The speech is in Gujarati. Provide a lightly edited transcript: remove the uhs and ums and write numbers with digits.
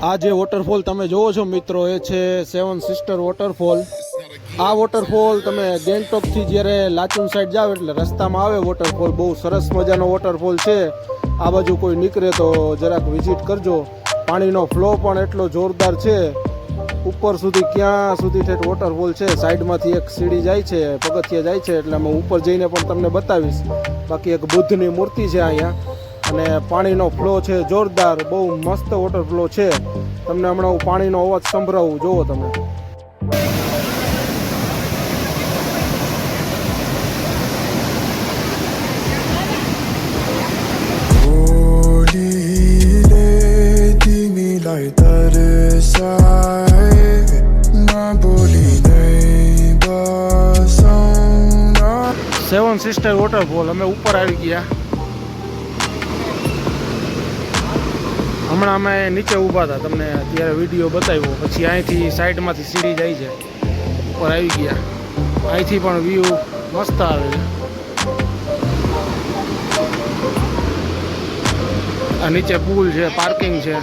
આ જે વોટરફોલ તમે જોવો છો મિત્રો એ છે સેવન સિસ્ટર વોટરફોલ। આ વોટરફોલ તમે ગેંગટોકથી જ્યારે લાચુંગ સાઈડ જાવ એટલે રસ્તામાં આવે વોટરફોલ। બહુ સરસ મજાનો વોટરફોલ છે। આ બાજુ કોઈ નીકળે તો જરાક વિઝિટ કરજો। પાણીનો ફ્લો પણ એટલો જોરદાર છે, ઉપર સુધી ક્યાં સુધી ઠેઠ વોટરફોલ છે। સાઈડમાંથી એક સીડી જાય છે, પગથિયા જાય છે, એટલે હું ઉપર જઈને પણ તમને બતાવીશ। બાકી એક બુદ્ધની મૂર્તિ છે અહીંયા, અને પાણીનો ફ્લો છે જોરદાર, બહુ મસ્ત વોટરફ્લો છે। તમને હમણાં હું પાણીનો અવાજ સંભળાવું, જોવો તમે। સેવન સિસ્ટર વોટરફોલ અમે ઉપર આવી ગયા। હમણાં અમે નીચે ઊભા હતા, તમને અત્યારે વિડીયો બતાવ્યો। પછી અહીંથી સાઈડમાંથી સીડી જાય છે, ઉપર આવી ગયા। અહીંથી પણ વ્યૂ મસ્ત આવે છે। આ નીચે પુલ છે, પાર્કિંગ છે।